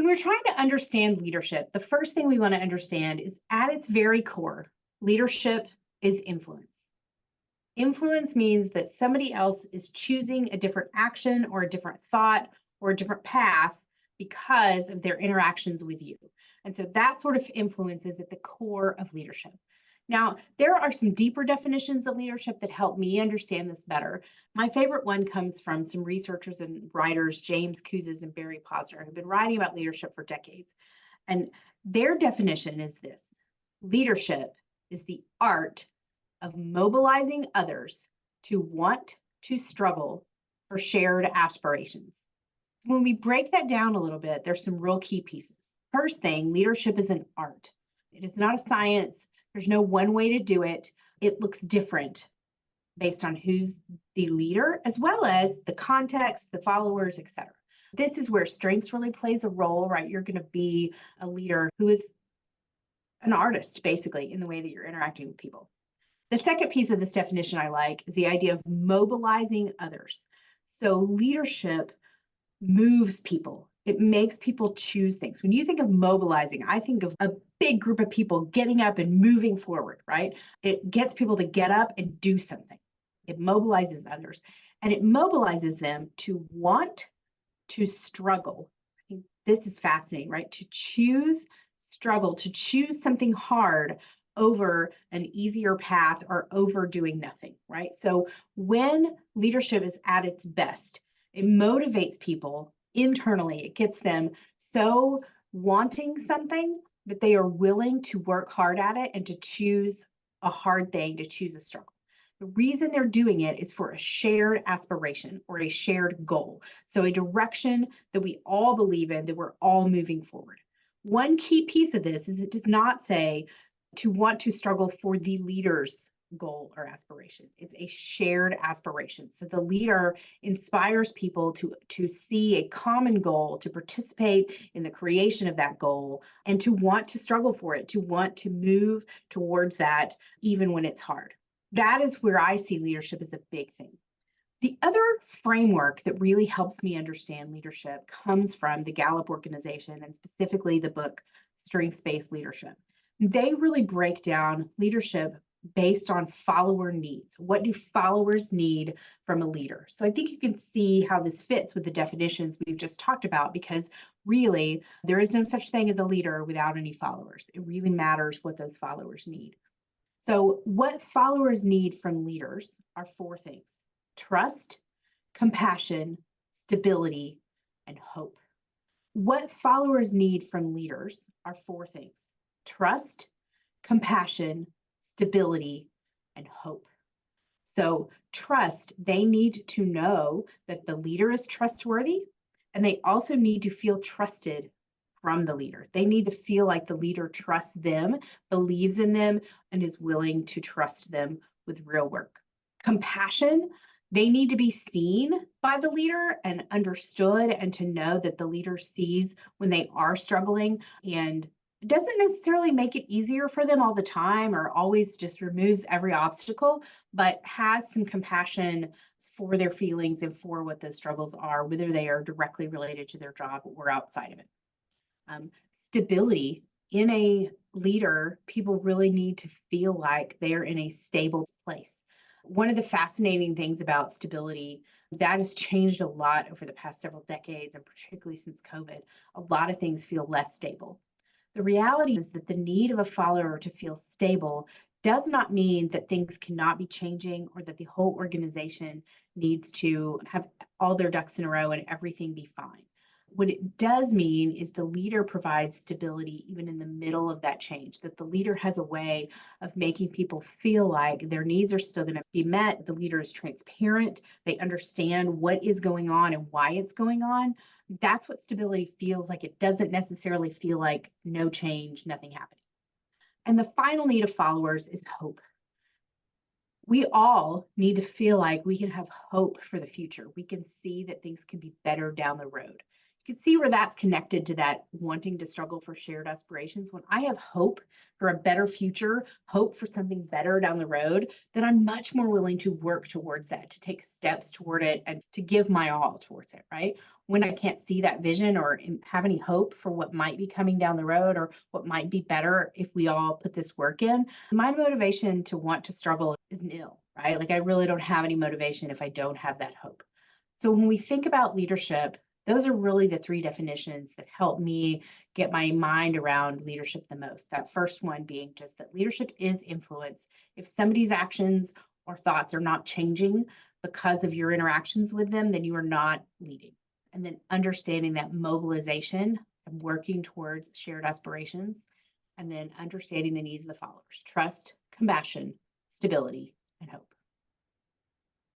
When we're trying to understand leadership, the first thing we want to understand is at its very core, leadership is influence. Influence means that somebody else is choosing a different action or a different thought or a different path because of their interactions with you. And so that sort of influence is at the core of leadership. Now, there are some deeper definitions of leadership that help me understand this better. My favorite one comes from some researchers and writers, James Kouzes and Barry Posner, who've been writing about leadership for decades. And their definition is this: leadership is the art of mobilizing others to want to struggle for shared aspirations. When we break that down a little bit, there's some real key pieces. First thing, leadership is an art. It is not a science. There's no one way to do it. It looks different based on who's the leader, as well as the context, the followers, etc. This is where strengths really plays a role, right? You're going to be a leader who is an artist, basically, in the way that you're interacting with people. The second piece of this definition I like is the idea of mobilizing others. So leadership moves people. It makes people choose things. When you think of mobilizing, I think of a big group of people getting up and moving forward, right? It gets people to get up and do something. It mobilizes others, and it mobilizes them to want to struggle. I think this is fascinating, right? To choose struggle, to choose something hard over an easier path or over doing nothing, right? So when leadership is at its best, it motivates people internally. It gets them so wanting something that they are willing to work hard at it and to choose a hard thing, to choose a struggle. The reason they're doing it is for a shared aspiration or a shared goal. So a direction that we all believe in, that we're all moving forward. One key piece of this is it does not say to want to struggle for the leader's goal or aspiration. It's a shared aspiration. So the leader inspires people to see a common goal, to participate in the creation of that goal, and to want to struggle for it, to want to move towards that, even when it's hard. That is where I see leadership as a big thing. The other framework that really helps me understand leadership comes from the Gallup organization, and specifically the book Strengths-Based Leadership. They really break down leadership based on follower needs. What do followers need from a leader? So I think you can see how this fits with the definitions we've just talked about, because really there is no such thing as a leader without any followers. It really matters what those followers need. So what followers need from leaders are four things: trust, compassion, stability, and hope. What followers need from leaders are four things: trust, compassion, stability, and hope. So trust, they need to know that the leader is trustworthy, and they also need to feel trusted from the leader. They need to feel like the leader trusts them, believes in them, and is willing to trust them with real work. Compassion, they need to be seen by the leader and understood, and to know that the leader sees when they are struggling, and it doesn't necessarily make it easier for them all the time or always just removes every obstacle, but has some compassion for their feelings and for what those struggles are, whether they are directly related to their job or outside of it. Stability. In a leader, people really need to feel like they're in a stable place. One of the fascinating things about stability that has changed a lot over the past several decades, and particularly since COVID, a lot of things feel less stable. The reality is that the need of a follower to feel stable does not mean that things cannot be changing or that the whole organization needs to have all their ducks in a row and everything be fine. What it does mean is the leader provides stability even in the middle of that change, that the leader has a way of making people feel like their needs are still going to be met. The leader is transparent. They understand what is going on and why it's going on. That's what stability feels like. It doesn't necessarily feel like no change, nothing happening. And the final need of followers is hope. We all need to feel like we can have hope for the future. We can see that things can be better down the road. You can see where that's connected to that wanting to struggle for shared aspirations. When I have hope for a better future, hope for something better down the road, then I'm much more willing to work towards that, to take steps toward it, and to give my all towards it, right? when I can't see that vision or have any hope for what might be coming down the road or what might be better if we all put this work in, my motivation to want to struggle is nil, right? Like I really don't have any motivation if I don't have that hope. So when we think about leadership, those are really the three definitions that help me get my mind around leadership the most. That first one being just that leadership is influence. If somebody's actions or thoughts are not changing because of your interactions with them, then you are not leading. And then understanding that mobilization and working towards shared aspirations, and then understanding the needs of the followers: trust, compassion, stability, and hope.